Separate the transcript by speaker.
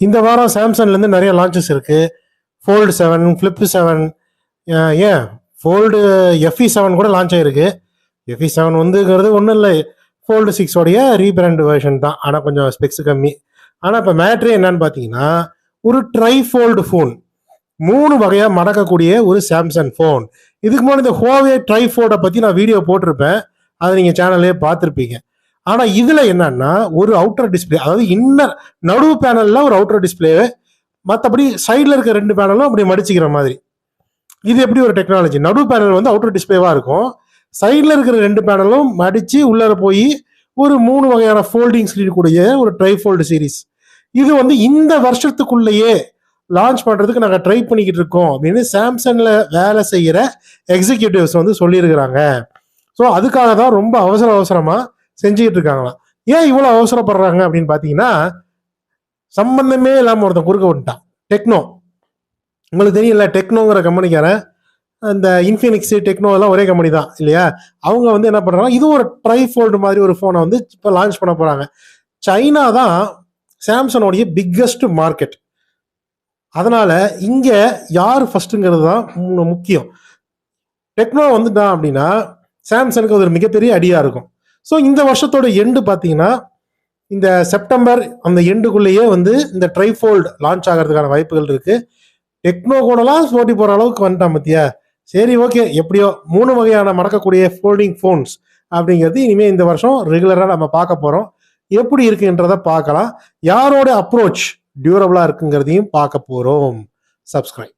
Speaker 1: இந்த வாரம் சாம்சங்லேருந்து நிறைய லான்ச்சஸ் இருக்குது. ஃபோல்டு 7, ஃப்ளிப் 7, ஏன் ஃபோல்டு FE7 கூட லான்ச் ஆகிருக்கு. FE7 வந்துங்கிறது ஒன்றும் இல்லை, ஃபோல்டு 6 உடைய ரீபிராண்ட் வெர்ஷன் தான். ஆனால் கொஞ்சம் ஸ்பெக்ஸ் கம்மி. ஆனால் இப்போ மேட்ரே என்னன்னு பார்த்தீங்கன்னா, ஒரு ட்ரைஃபோல்டு ஃபோன், 3 வகையாக மடக்கக்கூடிய ஒரு சாம்சங் ஃபோன். இதுக்கு முன்னாடி இந்த ஹுவாவே ட்ரைஃபோல்டை பற்றி நான் வீடியோ போட்டிருப்பேன், அதை நீங்கள் சேனல்லே பார்த்துருப்பீங்க. ஆனால் இதில் என்னன்னா, ஒரு அவுட்டர் டிஸ்பிளே, அதாவது இன்னர் நடுவு பேனலில் ஒரு அவுட்டர் டிஸ்பிளே, மற்றபடி சைடில் இருக்க 2 பேனலும் அப்படி மடிச்சிக்கிற மாதிரி. இது எப்படி ஒரு டெக்னாலஜி? நடு பேனல் வந்து அவுட்டர் டிஸ்பிளேவாக இருக்கும், சைடில் இருக்கிற 2 பேனலும் மடித்து உள்ளார போய் ஒரு 3 வகையான ஃபோல்டிங் ஸ்க்ரீன் கூடிய ஒரு ட்ரைஃபோல்டு சீரீஸ். இது வந்து இந்த வருஷத்துக்குள்ளேயே லான்ச் பண்ணுறதுக்கு நாங்கள் ட்ரை பண்ணிக்கிட்டு இருக்கோம் அப்படின்னு சாம்சங்கில் வேலை செய்கிற எக்ஸிக்யூட்டிவ்ஸ் வந்து சொல்லியிருக்கிறாங்க. ஸோ அதுக்காக தான் ரொம்ப அவசரமாக செஞ்சுக்கிட்டு இருக்காங்களாம். ஏன் இவ்வளோ அவசரப்படுறாங்க அப்படின்னு பார்த்தீங்கன்னா, சம்பந்தமே இல்லாமல் ஒருத்தன் குறுக்க விட்டான். டெக்னோ, உங்களுக்கு தெரியல, டெக்னோங்கிற கம்பெனிக்காரன், அந்த இன்ஃபினிக்ஸ் டெக்னோ எல்லாம் ஒரே கம்பெனி தான் இல்லையா? அவங்க வந்து என்ன பண்ணுறாங்க, இது ஒரு ட்ரைஃபோல்டு மாதிரி ஒரு ஃபோனை வந்து இப்போ லான்ச் பண்ண போகிறாங்க. சைனா தான் சாம்சங்கோடைய பிக்கஸ்ட் மார்க்கெட். அதனால இங்கே யார் ஃபர்ஸ்ட்டுங்கிறது தான் முக்கியம். டெக்னோ வந்துட்டான் அப்படின்னா சாம்சங்க்கு அது ஒரு மிகப்பெரிய அடியாக இருக்கும். ஸோ இந்த வருஷத்தோட எண்டு பார்த்தீங்கன்னா, இந்த செப்டம்பர் அந்த எண்டுக்குள்ளேயே வந்து இந்த ட்ரைஃபோல்டு லான்ச் ஆகிறதுக்கான வாய்ப்புகள் இருக்குது. டெக்னோ கூடலாம் போட்டி போகிற அளவுக்கு வந்துட்டான் பத்தியா. சரி, ஓகே, எப்படியோ 3 வகையான மடக்கக்கூடிய ஃபோல்டிங் ஃபோன்ஸ் அப்படிங்கிறது இனிமேல் இந்த வருஷம் ரெகுலராக நம்ம பார்க்க போகிறோம். எப்படி இருக்குன்றதை பார்க்கலாம். யாரோட அப்ரோச் டியூரபிளாக இருக்குங்கிறதையும் பார்க்க போகிறோம். சப்ஸ்கிரைப்.